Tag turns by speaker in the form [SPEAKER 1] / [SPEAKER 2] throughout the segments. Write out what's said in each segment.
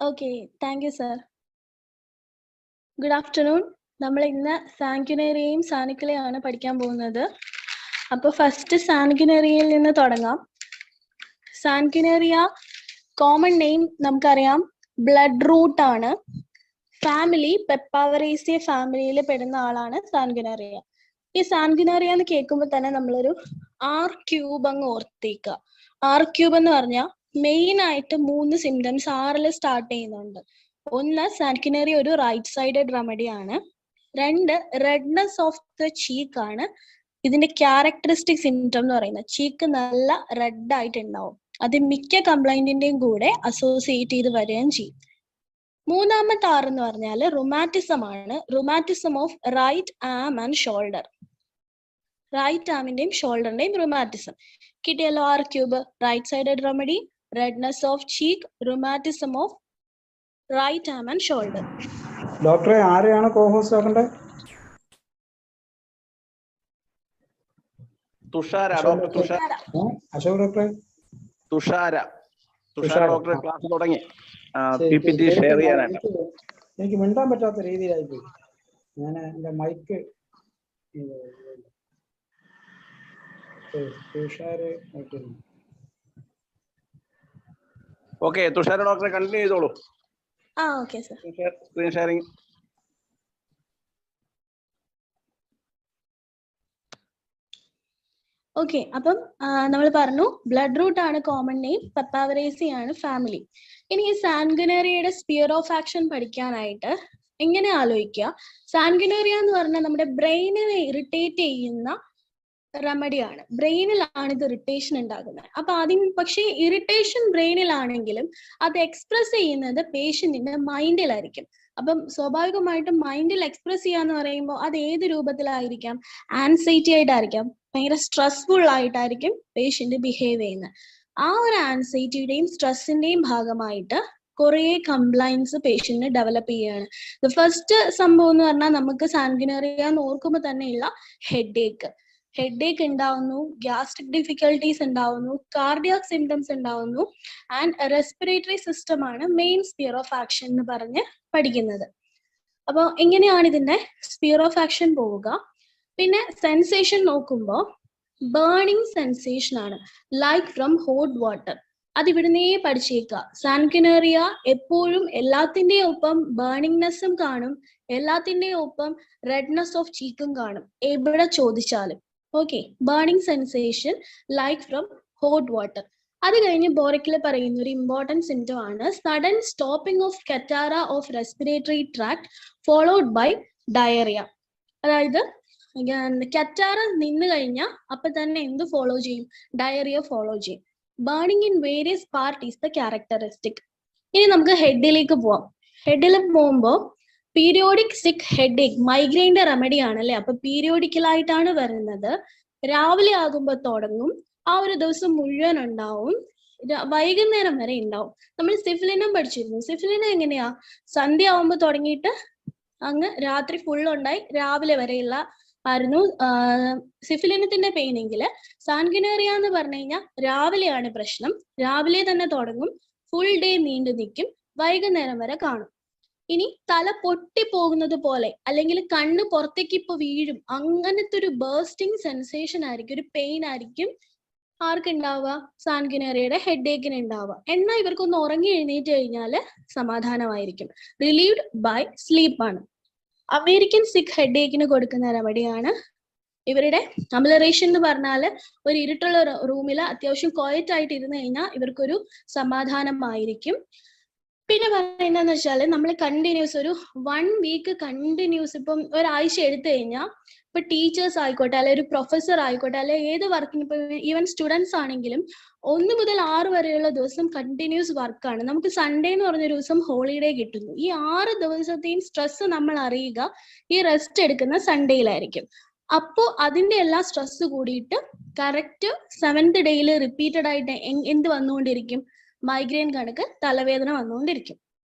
[SPEAKER 1] Okay, thank you, sir. Good afternoon. നമ്മൾ ഇന്ന് സാൻഗ്വിനേറിയയും സാനിക്കുലയാണ് പഠിക്കാൻ പോകുന്നത്. അപ്പോൾ ഫസ്റ്റ് സാൻഗ്വിനേറിയയിൽ നിന്ന് തുടങ്ങാം. സാൻഗ്വിനേറിയ കോമൺ നെയിം നമുക്കറിയാം, ബ്ലഡ് റൂട്ട് ആണ്. ഫാമിലി പെപ്പാവറേസിയ ഫാമിലിയിൽ പെടുന്ന ആളാണ് സാൻഗ്വിനേറിയ. ഈ സാൻഗ്വിനേറിയ എന്ന് കേൾക്കുമ്പോൾ തന്നെ നമ്മളൊരു R³ അങ്ങ് ഓർത്തേക്കുക. R³ എന്ന് പറഞ്ഞാൽ മെയിൻ ആയിട്ട് 3 സിംറ്റംസ് ആറിൽ സ്റ്റാർട്ട് ചെയ്യുന്നുണ്ട്. ഒന്ന്, സാൻഗ്വിനേറിയ ഒരു റൈറ്റ് സൈഡഡ് റെമഡി ആണ്. 2, റെഡ്നെസ് ഓഫ് ദ ചീക്ക് ആണ്. ഇതിന്റെ ക്യാരക്ടറിസ്റ്റിക് സിംറ്റം എന്ന് പറയുന്നത് ചീക്ക് നല്ല റെഡ് ആയിട്ടുണ്ടാവും. അത് മിക്ക കംപ്ലൈന്റിന്റെയും കൂടെ അസോസിയേറ്റ് ചെയ്ത് വരികയും ചെയ്യും. മൂന്നാമത്തെ R എന്ന് പറഞ്ഞാൽ റുമാറ്റിസം ആണ്. Rheumatism of right arm and shoulder. Right ആമിന്റെയും ഷോൾഡറിന്റെയും റുമാറ്റിസം കിട്ടിയല്ലോ. R³ right sided remedy, redness of cheek, rheumatism of right arm and shoulder.
[SPEAKER 2] ഡോക്ടറെ ആരെയാണ് കോഹോസ്റ്റ് ആക്കേണ്ടത്?
[SPEAKER 3] തുഷാര, ഡോക്ടർ തുഷാര.
[SPEAKER 2] അശോക് ഡോക്ടറെ.
[SPEAKER 3] തുഷാര ഡോക്ടർ ക്ലാസ് തുടങ്ങി. PPT ഷെയർ ചെയ്യാനായിട്ട്
[SPEAKER 2] എനിക്ക് മിണ്ടാൻ പറ്റാത്ത രീതിയിലായി പോയി. ഞാൻ എന്റെ മൈക്ക്
[SPEAKER 3] ഓക്കെ. തുഷാര ഡോക്ടറെ കണ്ടിന്യൂ ചെയ്തോളൂ.
[SPEAKER 1] Okay sir.
[SPEAKER 3] Screen sharing.
[SPEAKER 1] Okay, അപ്പം നമ്മൾ പറഞ്ഞു ബ്ലഡ് റൂട്ട് ആണ് കോമൺ നെയിം, പെപ്പാവറേസി ആണ് ഫാമിലി. ഇനി ഈ സാൻഗ്വിനേറിയയുടെ സ്പിയർ ഓഫ് ആക്ഷൻ പഠിക്കാനായിട്ട് എങ്ങനെ ആലോചിക്കുക? സാൻഗ്വിനേറിയ എന്ന് പറഞ്ഞാൽ നമ്മുടെ ബ്രെയിനിനെ ഇറിറ്റേറ്റ് ചെയ്യുന്ന റെമഡിയാണ്. ബ്രെയിനിലാണ് ഇത് ഇറിറ്റേഷൻ ഉണ്ടാകുന്നത്. അപ്പൊ പക്ഷേ ഇറിറ്റേഷൻ ബ്രെയിനിലാണെങ്കിലും അത് എക്സ്പ്രസ് ചെയ്യുന്നത് പേഷ്യന്റിന്റെ മൈൻഡിലായിരിക്കും. അപ്പം സ്വാഭാവികമായിട്ടും മൈൻഡിൽ എക്സ്പ്രസ് ചെയ്യാന്ന് പറയുമ്പോൾ അത് ഏത് രൂപത്തിലായിരിക്കാം? ആൻസൈറ്റി ആയിട്ടായിരിക്കാം, ഭയങ്കര സ്ട്രെസ്ഫുൾ ആയിട്ടായിരിക്കും പേഷ്യന്റ് ബിഹേവ് ചെയ്യുന്നത്. ആ ഒരു ആൻസൈറ്റിയുടെയും സ്ട്രെസ്സിന്റെയും ഭാഗമായിട്ട് കുറെ കംപ്ലൈൻസ് പേഷ്യന്റിന് ഡെവലപ്പ് ചെയ്യുകയാണ്. ഫസ്റ്റ് സംഭവം എന്ന് പറഞ്ഞാൽ നമുക്ക് സാൻഗ്വിനേറിയ എന്ന് ഓർക്കുമ്പോൾ തന്നെയുള്ള ഹെഡേക്ക് ഉണ്ടാവുന്നു, ഗ്യാസ്ട്രിക് ഡിഫിക്കൽട്ടീസ് ഉണ്ടാവുന്നു, കാർഡിയാക് സിംറ്റംസ് ഉണ്ടാവുന്നു, ആൻഡ് റെസ്പിറേറ്ററി സിസ്റ്റം ആണ് മെയിൻ സ്പിയർ ഓഫ് ആക്ഷൻ എന്ന് പറഞ്ഞ് പഠിക്കുന്നത്. അപ്പോൾ എങ്ങനെയാണ് ഇതിന്റെ സ്പിയർ ഓഫ് ആക്ഷൻ പോവുക? പിന്നെ സെൻസേഷൻ നോക്കുമ്പോൾ ബേണിംഗ് സെൻസേഷൻ ആണ്, ലൈക്ക് ഫ്രം ഹോട്ട് വാട്ടർ. അത് ഇവിടുന്നേ പഠിച്ചേക്കുക. സാൻഗ്വിനേറിയ എപ്പോഴും എല്ലാത്തിൻ്റെയും ഒപ്പം ബേണിംഗ്നെസ്സും കാണും, എല്ലാത്തിൻ്റെയും ഒപ്പം റെഡ്നെസ് ഓഫ് ചീക്കും കാണും, എവിടെ ചോദിച്ചാലും. Okay, burning sensation like from hot water. അത് കഴിഞ്ഞ് ബോറിക്കിൽ പറയുന്ന ഒരു ഇമ്പോർട്ടൻറ്റ് സിംറ്റം ആണ് sudden stopping of catarrh of respiratory tract followed by diarrhoea. അതായത് കറ്റാറ നിന്ന് കഴിഞ്ഞാൽ അപ്പൊ തന്നെ എന്ത് ഫോളോ ചെയ്യും? ഡയറിയ ഫോളോ ചെയ്യും. Burning in various part is the characteristic. ഇനി നമുക്ക് ഹെഡിലേക്ക് പോവാം. ഹെഡിൽ പോകുമ്പോൾ പീരിയോഡിക് സിക്ക് ഹെഡേക്ക് മൈഗ്രെയിൻ്റെ റെമഡി ആണല്ലേ. അപ്പൊ പീരിയോഡിക്കലായിട്ടാണ് വരുന്നത്. രാവിലെ ആകുമ്പോൾ തുടങ്ങും, ആ ഒരു ദിവസം മുഴുവൻ ഉണ്ടാവും, വൈകുന്നേരം വരെ ഉണ്ടാവും. നമ്മൾ സിഫിലിനും പഠിച്ചിരുന്നു. സിഫിലിനും എങ്ങനെയാ? സന്ധ്യ ആവുമ്പോൾ തുടങ്ങിയിട്ട് അങ്ങ് രാത്രി ഫുൾ ഉണ്ടായി രാവിലെ വരെയുള്ള ആയിരുന്നു സിഫിലിനത്തിന്റെ പെയിനെങ്കിൽ. സാൻഗ്വിനേറിയ എന്ന് പറഞ്ഞു കഴിഞ്ഞാൽ രാവിലെയാണ് പ്രശ്നം. രാവിലെ തന്നെ തുടങ്ങും, ഫുൾ ഡേ നീണ്ടു നിൽക്കും, വൈകുന്നേരം വരെ കാണും. ഇനി തല പൊട്ടി പോകുന്നത് പോലെ അല്ലെങ്കിൽ കണ്ണ് പുറത്തേക്ക് ഇപ്പൊ വീഴും, അങ്ങനത്തെ ഒരു ബേസ്റ്റിംഗ് സെൻസേഷൻ ആയിരിക്കും, ഒരു പെയിൻ ആയിരിക്കും ആർക്കുണ്ടാവുക? സാൻഗ്വിനേറിയയുടെ ഹെഡേക്കിന് ഉണ്ടാവുക. എന്നാൽ ഇവർക്കൊന്ന് ഉറങ്ങി എഴുന്നേറ്റ് കഴിഞ്ഞാൽ സമാധാനമായിരിക്കും. റിലീവ്ഡ് ബൈ സ്ലീപ്പ് ആണ്. അമേരിക്കൻ സിക്ക് ഹെഡേക്കിന് കൊടുക്കുന്ന റെമഡിയാണ് ഇവരുടെ അമലറേഷൻ എന്ന് പറഞ്ഞാൽ ഒരു ഇരുട്ടുള്ള റൂമിൽ അത്യാവശ്യം ക്വയറ്റ് ആയിട്ട് ഇരുന്ന് കഴിഞ്ഞാൽ ഇവർക്കൊരു സമാധാനമായിരിക്കും. പിന്നെ പറയുന്നതെന്ന് വെച്ചാൽ നമ്മൾ കണ്ടിന്യൂസ് ഒരു 1 വീക്ക് കണ്ടിന്യൂസ് ഇപ്പം ഒരാഴ്ച എടുത്തു കഴിഞ്ഞാൽ ഇപ്പൊ ടീച്ചേഴ്സ് ആയിക്കോട്ടെ, അല്ലെ ഒരു പ്രൊഫസർ ആയിക്കോട്ടെ, അല്ലെ ഏത് വർക്കിന് ഇപ്പൊ ഈവൻ സ്റ്റുഡൻസ് ആണെങ്കിലും 1 മുതൽ 6 വരെയുള്ള ദിവസം കണ്ടിന്യൂസ് വർക്കാണ്. നമുക്ക് സൺഡേ എന്ന് പറഞ്ഞൊരു ദിവസം ഹോളിഡേ കിട്ടുന്നു. ഈ 6 ദിവസത്തെയും സ്ട്രെസ് നമ്മൾ അറിയുക ഈ റെസ്റ്റ് എടുക്കുന്ന സൺഡേയിലായിരിക്കും. അപ്പോൾ അതിന്റെ എല്ലാ സ്ട്രെസ് കൂടിയിട്ട് കറക്റ്റ് 7th ഡേയിൽ റിപ്പീറ്റഡ് ആയിട്ട് എന്ത് വന്നുകൊണ്ടിരിക്കും? മൈഗ്രെയിൻ കണക്ക് തലവേദന വന്നുകൊണ്ടിരിക്കും.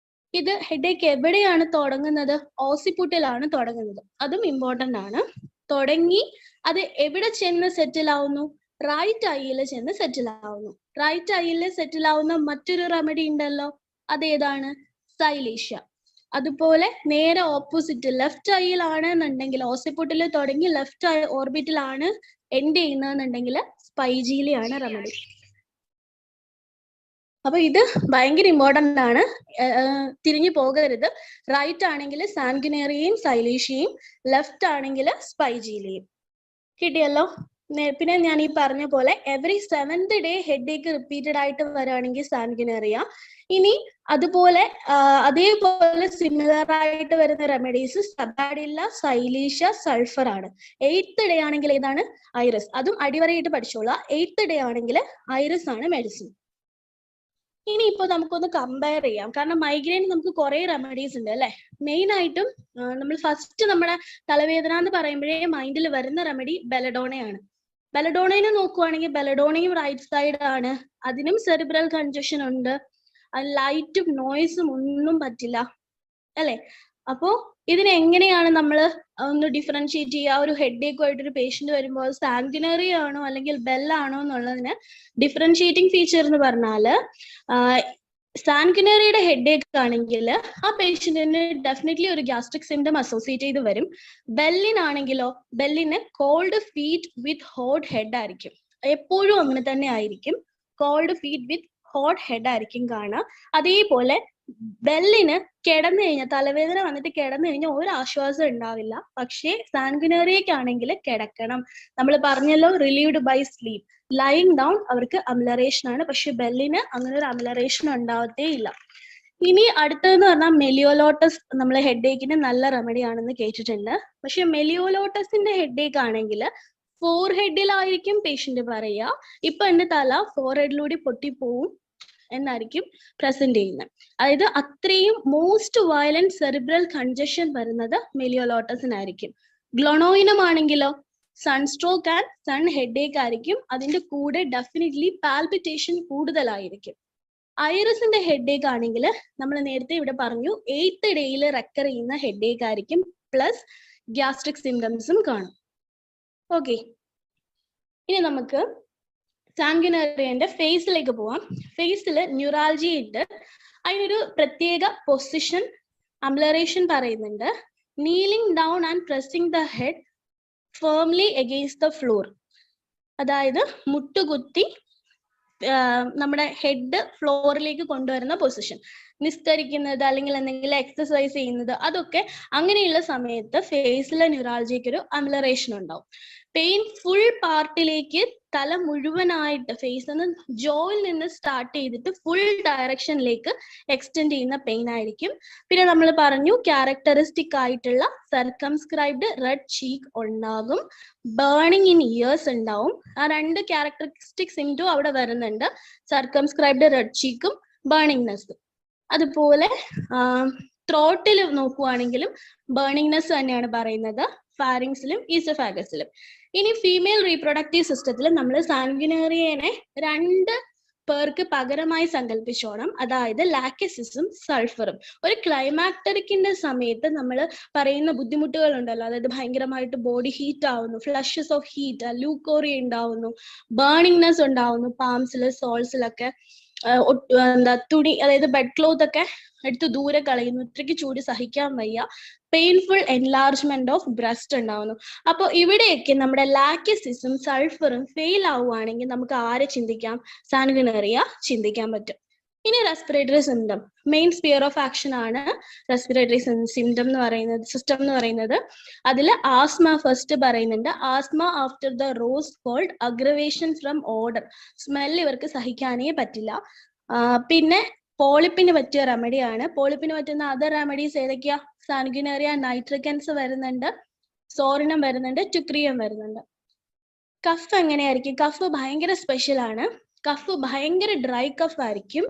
[SPEAKER 1] ഇത് ഹെഡേക്ക് എവിടെയാണ് തുടങ്ങുന്നത്? ഓസിപ്പുട്ടിലാണ് തുടങ്ങുന്നത്. അതും ഇമ്പോർട്ടൻ്റ് ആണ്. തുടങ്ങി അത് എവിടെ ചെന്ന് സെറ്റിൽ ആവുന്നു? റൈറ്റ് ഐയിൽ ചെന്ന് സെറ്റിൽ ആവുന്നു. റൈറ്റ് ഐയിൽ സെറ്റിൽ ആവുന്ന മറ്റൊരു റെമഡി ഉണ്ടല്ലോ, അതേതാണ്? സൈലീഷ്യ. അതുപോലെ നേരെ ഓപ്പോസിറ്റ് ലെഫ്റ്റ് ഐയിലാണെന്നുണ്ടെങ്കിൽ ഓസിപ്പുട്ടിൽ തുടങ്ങി ലെഫ്റ്റ് ഐ ഓർബിറ്റിലാണ് എൻഡ് ചെയ്യുന്നതെന്നുണ്ടെങ്കിൽ സ്പൈജീലിയാണ് റെമഡി. അപ്പൊ ഇത് ഭയങ്കര ഇമ്പോർട്ടന്റ് ആണ്, തിരിഞ്ഞു പോകരുത്. റൈറ്റ് ആണെങ്കിൽ സാൻഗുനേറിയയും സൈലീഷ്യയും, ലെഫ്റ്റ് ആണെങ്കിൽ സ്പൈജീലിയും. കിട്ടിയല്ലോ. പിന്നെ ഞാൻ ഈ പറഞ്ഞ പോലെ എവറി 7th ഡേ ഹെഡ് ഏക്ക് റിപ്പീറ്റഡ് ആയിട്ട് വരികയാണെങ്കിൽ സാൻഗുനേറിയ. ഇനി അതുപോലെ അതേപോലെ സിമിലർ ആയിട്ട് വരുന്ന റെമഡീസ് സബാഡില്ല, സൈലീഷ്യ, സൾഫർ ആണ്. 8th ഡേ ആണെങ്കിൽ ഏതാണ്? ഐറിസ്. അതും അടിവരയിട്ട് പഠിച്ചോളാം. 8th ഡേ ആണെങ്കിൽ ഐറിസ് ആണ് മെഡിസിൻ. ഇനി ഇപ്പൊ നമുക്കൊന്ന് കമ്പയർ ചെയ്യാം, കാരണം മൈഗ്രെയിൻ നമുക്ക് കുറെ റെമഡീസ് ഉണ്ട് അല്ലെ. മെയിൻ ആയിട്ടും നമ്മൾ ഫസ്റ്റ് നമ്മുടെ തലവേദന എന്ന് പറയുമ്പോഴേ മൈൻഡിൽ വരുന്ന റെമഡി ബെലഡോണയാണ്. ബെലഡോണയെ നോക്കുവാണെങ്കിൽ ബെലഡോണയും റൈറ്റ് സൈഡ് ആണ്, അതിനും സെറിബ്രൽ കൺജഷൻ ഉണ്ട്, ലൈറ്റും നോയ്സും ഒന്നും പറ്റില്ല അല്ലെ. അപ്പോ ഇതിനെ എങ്ങനെയാണ് നമ്മൾ ഒന്ന് ഡിഫറൻഷിയേറ്റ് ചെയ്യുക? ഒരു ഹെഡ് ഏക്കുമായിട്ട് ഒരു പേഷ്യന്റ് വരുമ്പോൾ സാൻഗുനറി ആണോ അല്ലെങ്കിൽ ബെല്ലാണോ എന്നുള്ളതിന് ഡിഫറൻഷിയേറ്റിംഗ് ഫീച്ചർ എന്ന് പറഞ്ഞാല്, സാൻഗുനറിയുടെ ഹെഡ് ഏക്ക് ആണെങ്കിൽ ആ പേഷ്യന്റിന് ഡെഫിനറ്റ്ലി ഒരു ഗ്യാസ്ട്രിക് സിംറ്റം അസോസിയേറ്റ് ചെയ്ത് വരും. ബെല്ലിനാണെങ്കിലോ, ബെല്ലിന് cold feet with hot head ആയിരിക്കും. എപ്പോഴും അങ്ങനെ തന്നെ ആയിരിക്കും, cold feet with hot head ആയിരിക്കും കാണുക. അതേപോലെ ബെല്ലിന് കിടന്നു കഴിഞ്ഞാൽ, തലവേദന വന്നിട്ട് കിടന്നു കഴിഞ്ഞാൽ ഒരു ആശ്വാസം ഉണ്ടാവില്ല. പക്ഷേ സാൻഗുനറിയക്കാണെങ്കിൽ കിടക്കണം. നമ്മൾ പറഞ്ഞല്ലോ relieved by sleep, lying down അവർക്ക് അമിലറേഷൻ ആണ്. പക്ഷെ ബെല്ലിന് അങ്ങനെ ഒരു അമിലറേഷൻ ഉണ്ടാവത്തേ ഇല്ല. ഇനി അടുത്തതെന്ന് പറഞ്ഞാൽ മെലിയോലോട്ടസ്. നമ്മൾ ഹെഡ് ഏക്കിന് നല്ല റെമഡി ആണെന്ന് കേട്ടിട്ടുണ്ട്. പക്ഷെ മെലിയോലോട്ടസിന്റെ ഹെഡ് ഏക്ക് ആണെങ്കിൽ ഫോർ ഹെഡിലായിരിക്കും പേഷ്യന്റ് പറയുക, ഇപ്പൊ എന്റെ തല ഫോർ ഹെഡിലൂടെ പൊട്ടിപ്പോവും എന്നായിരിക്കും പ്രസന്റ് ചെയ്യുന്നത്. അതായത് അത്രയും മോസ്റ്റ് വയലന്റ് സെറിബ്രൽ കൺജഷൻ വരുന്നത് മെലിയോലോട്ടസിനായിരിക്കും. ഗ്ലോണോയിനം ആണെങ്കിലോ സൺസ്ട്രോക്ക് ആൻഡ് സൺ ഹെഡ് ഏക്ക് ആയിരിക്കും. അതിന്റെ കൂടെ ഡെഫിനറ്റ്ലി പാൽപിറ്റേഷൻ കൂടുതലായിരിക്കും. ഐറിസിന്റെ ഹെഡ് ഏക്ക് ആണെങ്കിൽ നമ്മൾ നേരത്തെ ഇവിടെ പറഞ്ഞു 8th ഡേയിൽ റെക്കർ ചെയ്യുന്ന ഹെഡ് ഏക്ക് ആയിരിക്കും, പ്ലസ് ഗ്യാസ്ട്രിക് സിംറ്റംസും കാണും. ഓക്കെ, ഇനി നമുക്ക് സാൻഗുനറിയന്റെ ഫേസിലേക്ക് പോവാം. ഫേസിൽ ന്യൂറാൾജി ഉണ്ട്. അതിനൊരു പ്രത്യേക പൊസിഷൻ അംബ്ലറേഷൻ പറയുന്നുണ്ട്. Kneeling down and pressing the head firmly against the floor. അതായത് മുട്ടുകുത്തി നമ്മുടെ ഹെഡ് ഫ്ലോറിലേക്ക് കൊണ്ടുവരുന്ന പൊസിഷൻ. നിസ്കരിക്കുന്നത് അല്ലെങ്കിൽ എന്തെങ്കിലും എക്സസൈസ് ചെയ്യുന്നത്, അതൊക്കെ അങ്ങനെയുള്ള സമയത്ത് ഫേസിലെ ന്യൂറാൾജിക്ക് ഒരു അമിലറേഷൻ ഉണ്ടാവും. പെയിൻ ഫുൾ പാർട്ടിലേക്ക് തല മുഴുവനായിട്ട് ഫേസിൽ നിന്ന് ജോയിൽ നിന്ന് സ്റ്റാർട്ട് ചെയ്തിട്ട് ഫുൾ ഡയറക്ഷനിലേക്ക് എക്സ്റ്റെൻഡ് ചെയ്യുന്ന പെയിൻ ആയിരിക്കും. പിന്നെ നമ്മൾ പറഞ്ഞു ക്യാരക്ടറിസ്റ്റിക് ആയിട്ടുള്ള സർക്കംസ്ക്രൈബ്ഡ് റെഡ് ചീക്ക് ഉണ്ടാകും, ബേണിംഗ് ഇൻ ഇയേഴ്സ് ഉണ്ടാവും. ആ രണ്ട് ക്യാരക്ടറിസ്റ്റിക് സിംറ്റം അവിടെ വരുന്നുണ്ട്, സർക്കംസ്ക്രൈബ്ഡ് റെഡ് ചീക്കും ബേണിംഗ്നെസ്സും. അതുപോലെ ത്രോട്ടിൽ നോക്കുവാണെങ്കിലും ബേണിംഗ്നെസ് തന്നെയാണ് പറയുന്നത്, ഫാരിങ്സിലും ഈസോഫാഗസിലും. ഇനി ഫീമെയിൽ റീപ്രൊഡക്റ്റീവ് സിസ്റ്റത്തിൽ നമ്മൾ സാൻഗുനേറിയനെ 2 പേർക്ക് പകരമായി സങ്കല്പിച്ചോണം. അതായത് ലാക്റ്റസിസും സൾഫറും. ഒരു ക്ലൈമാക്ടറിക്കിന്റെ സമയത്ത് നമ്മൾ പറയുന്ന ബുദ്ധിമുട്ടുകൾ ഉണ്ടല്ലോ, അതായത് ഭയങ്കരമായിട്ട് ബോഡി ഹീറ്റ് ആവുന്നു, ഫ്ലഷസ് ഓഫ് ഹീറ്റ്, ലൂക്കോറിയ ഉണ്ടാവുന്നു, ബേണിംഗ്നെസ് ഉണ്ടാവുന്നു, പാംസിൽ സോൾസിലൊക്കെ തുണി, അതായത് ബെഡ് ക്ലോത്ത് ഒക്കെ എടുത്ത് ദൂരെ കളയുന്നു, ഇത്രയ്ക്ക് ചൂട് സഹിക്കാൻ വയ്യ, പെയിൻഫുൾ എൻലാർജ്മെന്റ് ഓഫ് ബ്രസ്റ്റ് ഉണ്ടാവുന്നു. അപ്പോൾ ഇവിടെയൊക്കെ നമ്മുടെ ലാക്റ്റസിസും സൾഫറും ഫെയിൽ ആവുകയാണെങ്കിൽ നമുക്ക് ആരെ ചിന്തിക്കാം? സാൻഗുനേറിയ ചിന്തിക്കാൻ പറ്റും. ഇനി respiratory symptom, main sphere of action ആണ് റെസ്പിറേറ്ററി സിംറ്റം എന്ന് പറയുന്നത്, സിസ്റ്റം എന്ന് പറയുന്നത്. അതിൽ ആസ്മ ഫസ്റ്റ് പറയുന്നുണ്ട്. Asthma after the rose cold aggravation from odour. Smell ഇവർക്ക് സഹിക്കാനേ പറ്റില്ല. പിന്നെ പോളിപ്പിന് പറ്റിയ റെമഡിയാണ്. പോളിപ്പിന് പറ്റുന്ന അതർ റെമഡീസ് ഏതൊക്കെയാ? സാൻഗുനേറിയ നൈട്രിക്കൻസ് വരുന്നുണ്ട്, സോറിനം വരുന്നുണ്ട്, ടുക്രിയം വരുന്നുണ്ട്. കഫ് എങ്ങനെയായിരിക്കും? കഫ് ഭയങ്കര സ്പെഷ്യൽ ആണ്. കഫ് ഭയങ്കര ഡ്രൈ കഫ് ആയിരിക്കും.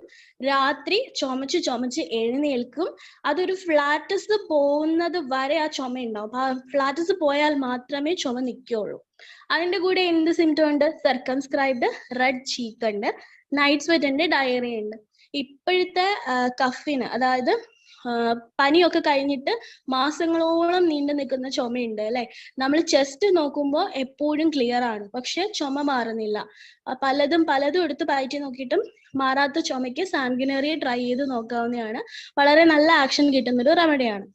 [SPEAKER 1] രാത്രി ചുമച്ച് എഴുന്നേൽക്കും. അതൊരു ഫ്ലാറ്റസ് പോകുന്നത് വരെ ആ ചുമ ഉണ്ടാവും. ഫ്ലാറ്റസ് പോയാൽ മാത്രമേ ചുമ നിൽക്കുള്ളൂ. അതിന്റെ കൂടെ എന്ത് സിംറ്റം ഉണ്ട്? സർക്കംസ്ക്രൈബ്ഡ് റെഡ് ചീക്ക് ഉണ്ട്, നൈറ്റ് സ്വെറ്റ് ഉണ്ട്, ഡയറിയ ഉണ്ട്. ഇപ്പോഴത്തെ കഫിന്, അതായത് പനിയൊക്കെ കഴിഞ്ഞിട്ട് മാസങ്ങളോളം നീണ്ടു നിൽക്കുന്ന ചുമയുണ്ട് അല്ലെ. നമ്മൾ ചെസ്റ്റ് നോക്കുമ്പോൾ എപ്പോഴും ക്ലിയർ ആണ്, പക്ഷെ ചുമ മാറുന്നില്ല. പലതും എടുത്ത് പയറ്റി നോക്കിയിട്ടും മാറാത്ത ചുമയ്ക്ക് സാൻഗുനേറിയ ട്രൈ ചെയ്ത് നോക്കാവുന്നതാണ്. വളരെ നല്ല ആക്ഷൻ കിട്ടുന്ന ഒരു റെമഡിയാണ്.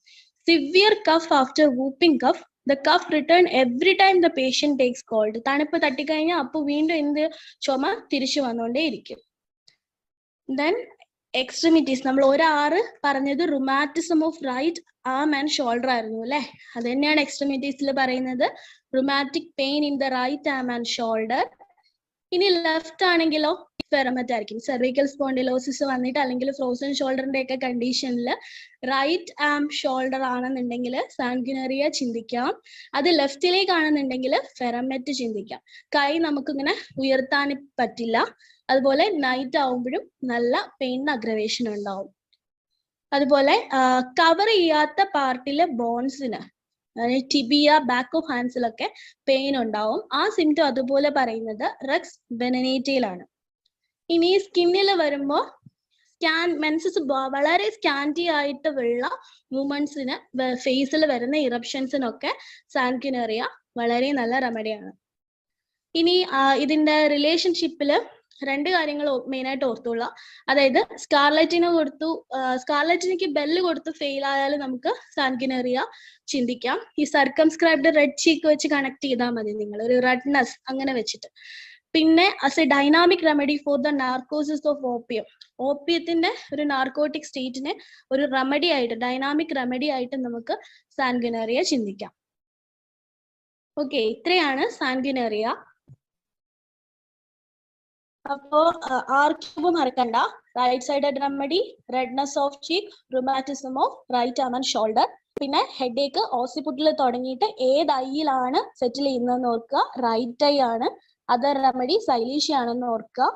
[SPEAKER 1] Severe cough after whooping cough. The cough return every time the patient takes cold. തണുപ്പ് തട്ടിക്കഴിഞ്ഞാൽ അപ്പോൾ വീണ്ടും ചുമ തിരിച്ചു വന്നുകൊണ്ടേയിരിക്കും. Then extremities. നമ്മൾ ഒരാറ് പറഞ്ഞത് rheumatism of right arm and shoulder ആയിരുന്നു അല്ലെ. അത് തന്നെയാണ് എക്സ്ട്രിമിറ്റീസിൽ പറയുന്നത്, rheumatic pain in the right arm and shoulder. ഇനി ലെഫ്റ്റ് ആണെങ്കിലോ ഫെറമറ്റ് ആയിരിക്കും. സെർവിക്കൽ സ്പോണ്ടിലോസിസ് വന്നിട്ട് അല്ലെങ്കിൽ ഫ്രോസൺ ഷോൾഡറിന്റെ ഒക്കെ കണ്ടീഷനിൽ റൈറ്റ് ആം ഷോൾഡർ ആണെന്നുണ്ടെങ്കിൽ സാൻഗുനേറിയ ചിന്തിക്കാം. അത് ലെഫ്റ്റിലേക്കാണെന്നുണ്ടെങ്കിൽ ഫെറമറ്റ് ചിന്തിക്കാം. കൈ നമുക്കിങ്ങനെ ഉയർത്താൻ പറ്റില്ല. അതുപോലെ നൈറ്റ് ആവുമ്പോഴും നല്ല പെയിൻ അഗ്രവേഷൻ ഉണ്ടാവും. അതുപോലെ കവർ ചെയ്യാത്ത പാർട്ടിലെ ബോൺസിന്, ടിബിയ, ബാക്ക് ഓഫ് ഹാൻഡ്സിലൊക്കെ പെയിൻ ഉണ്ടാവും. ആ സിംറ്റം അതുപോലെ പറയുന്നത് റെക്സ് വെനനേറ്റയിലാണ്. ഇനി സ്കിന്നിൽ വരുമ്പോൾ മെൻസസ് വളരെ സ്കാൻറ്റി ആയിട്ട് ഉള്ള മൂമെന്റ്സിന്, ഫേസിൽ വരുന്ന ഇറപ്ഷൻസിനൊക്കെ സാൻഗുനേറിയ വളരെ നല്ല റെമഡിയാണ്. ഇനി ഇതിന്റെ റിലേഷൻഷിപ്പില് രണ്ട് കാര്യങ്ങൾ മെയിനായിട്ട് ഓർത്തുള്ള. അതായത് സ്കാർലറ്റിനിക്ക് ബെല്ല് കൊടുത്ത് ഫെയിൽ ആയാലും നമുക്ക് സാൻഗുനേറിയ ചിന്തിക്കാം. ഈ സർക്കംസ്ക്രൈബ്ഡ് റെഡ് ചീക്ക് വെച്ച് കണക്ട് ചെയ്താൽ മതി നിങ്ങൾ, ഒരു റെഡ്നെസ് അങ്ങനെ വെച്ചിട്ട്. പിന്നെ as a dynamic remedy for the narcosis of opium. ഓപ്പിയത്തിന്റെ ഒരു നാർക്കോട്ടിക് സ്റ്റേറ്റിനെ ഒരു റെമഡി ആയിട്ട്, ഡൈനാമിക് റെമഡി ആയിട്ട് നമുക്ക് സാൻഗുനേറിയ ചിന്തിക്കാം. ഓക്കെ, ഇത്രയാണ് സാൻഗുനേറിയ. അപ്പോ ആർക്കും മറക്കണ്ട, right side remedy, redness of cheek, rheumatism of right arm and shoulder. പിന്നെ ഹെഡ് ഏക്ക് ഓസിപുട്ടിൽ തുടങ്ങിയിട്ട് ഏത് ഐയിലാണ് സെറ്റിൽ ചെയ്യുന്നതെന്ന് ഓർക്കുക. റൈറ്റ് ഐ ആണ്. അതർ റെമഡി സൈലീഷ്യ ആണെന്ന് ഓർക്കുക.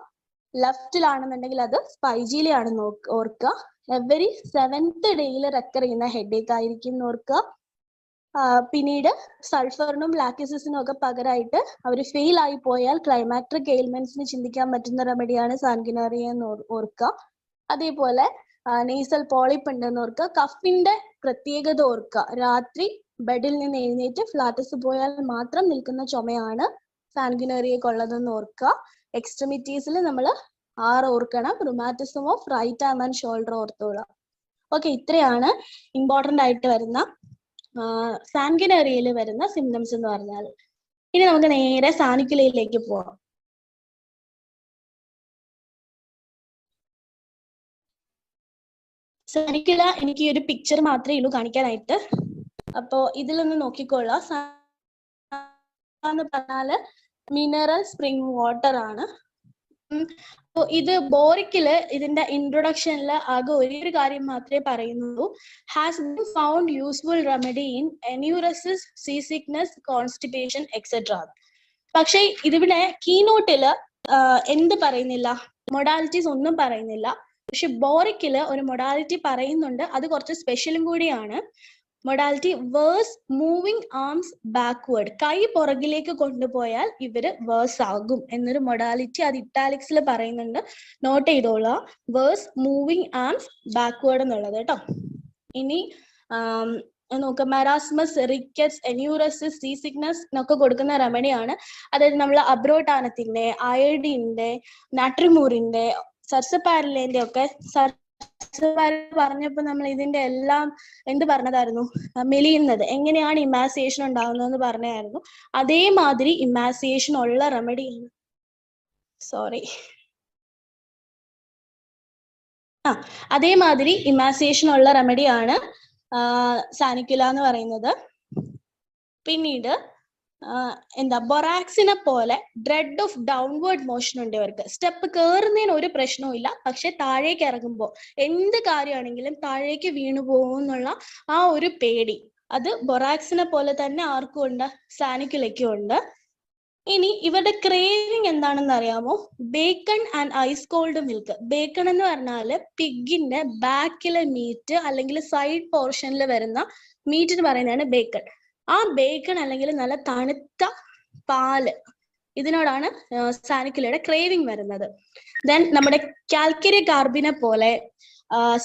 [SPEAKER 1] ലെഫ്റ്റിലാണെന്നുണ്ടെങ്കിൽ അത് സ്പൈജീലി ആണെന്ന് ഓർക്കുക. എവറി 7th ഡേയിൽ റെക്കർ ചെയ്യുന്ന ഹെഡ് ഏക്ക് ആയിരിക്കും എന്ന് ഓർക്കുക. പിന്നീട് സൾഫറിനും ലാക്സിസിനും ഒക്കെ പകരമായിട്ട് അവർ ഫെയിൽ ആയി പോയാൽ ക്ലൈമാക്ട്രിക് എയിൽമെന്റ്സിന് ചിന്തിക്കാൻ പറ്റുന്ന റെമഡിയാണ് സാൻഗുനേറിയ എന്ന് ഓർക്കുക. അതേപോലെ നേസൽ പോളിപ്പ് ഉണ്ടെന്ന് ഓർക്കുക. കഫിന്റെ പ്രത്യേകത ഓർക്കുക. രാത്രി ബെഡിൽ നിന്ന് എഴുന്നേറ്റ് ഫ്ലാറ്റസ് പോയാൽ മാത്രം നിൽക്കുന്ന ചുമയാണ് സാൻഗുനേറിയക്കുള്ളതെന്ന് ഓർക്കുക. എക്സ്ട്രിമിറ്റീസിൽ നമ്മൾ 6 ഓർക്കണം. Rheumatism of right arm and shoulder ഓർത്തോളാം. ഓക്കെ, ഇത്രയാണ് ഇമ്പോർട്ടന്റ് ആയിട്ട് വരുന്ന സാൻഗുനേറിയയിൽ വരുന്ന സിംറ്റംസ് എന്ന് പറഞ്ഞാൽ. ഇനി നമുക്ക് നേരെ സാനിക്കുലയിലേക്ക് പോവാം. സാനിക്കുല എനിക്ക് ഈ ഒരു പിക്ചർ മാത്രമേ ഉള്ളൂ കാണിക്കാനായിട്ട്. അപ്പോ ഇതിലൊന്ന് നോക്കിക്കൊള്ളാം. എന്ന് പറഞ്ഞാല് മിനറൽ സ്പ്രിംഗ് വാട്ടർ ആണ്. ഇത് ബോറിക്കില് ഇതിന്റെ ഇൻട്രൊഡക്ഷനിൽ ആകെ ഒരു കാര്യം മാത്രമേ പറയുന്നുള്ളൂ. Has been found useful remedy in enuresis, sea sickness, constipation etcetera. പക്ഷെ ഇതിവിടെ കീനോട്ടില് എന്ത് പറയുന്നില്ല, മൊഡാലിറ്റീസ് ഒന്നും പറയുന്നില്ല. പക്ഷെ ബോറിക്കില് ഒരു മൊഡാലിറ്റി പറയുന്നുണ്ട്. അത് കുറച്ച് സ്പെഷ്യലും കൂടിയാണ്. Modality worse moving arms backward. കൈ പുറകിലേക്ക് കൊണ്ടുപോയാൽ ഇവര് വേഴ്സ് ആകും എന്നൊരു മൊഡാലിറ്റി അത് ഇറ്റാലിക്സിൽ പറയുന്നുണ്ട്. നോട്ട് ചെയ്തോളാം, വേഴ്സ് മൂവിങ് ആംസ് ബാക്ക്വേർഡ് എന്നുള്ളത് കേട്ടോ. ഇനി നോക്കുക, മെറാസ്മസ്, റിക്കറ്റ്സ്, എന്യൂറസിസ്, സീ സിക്നസ് എന്നൊക്കെ കൊടുക്കുന്ന റെമഡിയാണ്. അതായത് നമ്മൾ അബ്രോട്ടാനത്തിന്റെ, അയഡിന്റെ, നാട്രിമൂറിന്റെ, സർസപാരലിന്റെ ഒക്കെ പറഞ്ഞപ്പോ നമ്മൾ ഇതിന്റെ എല്ലാം എന്ത് പറഞ്ഞതായിരുന്നു, മെലിയുന്നത് എങ്ങനെയാണ് ഇമാസിയേഷൻ ഉണ്ടാകുന്നതെന്ന് പറഞ്ഞായിരുന്നു. അതേമാതിരി ഇമാസിയേഷൻ ഉള്ള റെമഡിയാണ്. അതേമാതിരി ഇമാസിയേഷൻ ഉള്ള റെമഡിയാണ് സാനിക്കുല എന്ന് പറയുന്നത്. പിന്നീട് ബൊറാക്സിനെ പോലെ ഡ്രെഡ് ഓഫ് ഡൗൺവേർഡ് മോഷൻ ഉണ്ട് ഇവർക്ക്. സ്റ്റെപ്പ് കയറുന്നതിന് ഒരു പ്രശ്നവും ഇല്ല, പക്ഷെ താഴേക്ക് ഇറങ്ങുമ്പോൾ എന്ത് കാര്യമാണെങ്കിലും താഴേക്ക് വീണു പോകുന്നുള്ള ആ ഒരു പേടി, അത് ബൊറാക്സിനെ പോലെ തന്നെ ആർക്കും ഉണ്ട്, സാനിക്കുലയ്ക്കും ഉണ്ട്. ഇനി ഇവരുടെ ക്രേവിങ് എന്താണെന്ന് അറിയാമോ? Bacon and ice cold milk. Bacon എന്ന് പറഞ്ഞാല് പിഗിന്റെ ബാക്കിലെ മീറ്റ് അല്ലെങ്കിൽ സൈഡ് പോർഷനിൽ വരുന്ന മീറ്റിന് പറയുന്നതാണ് ബേക്കൺ. ആ ബേക്കൺ അല്ലെങ്കിൽ നല്ല തണുത്ത പാല്, ഇതിനോടാണ് സാനിക്കുലയുടെ ക്രേവിങ് വരുന്നത്. ദെൻ നമ്മുടെ കാൽക്കരിയ കാർബിനെ പോലെ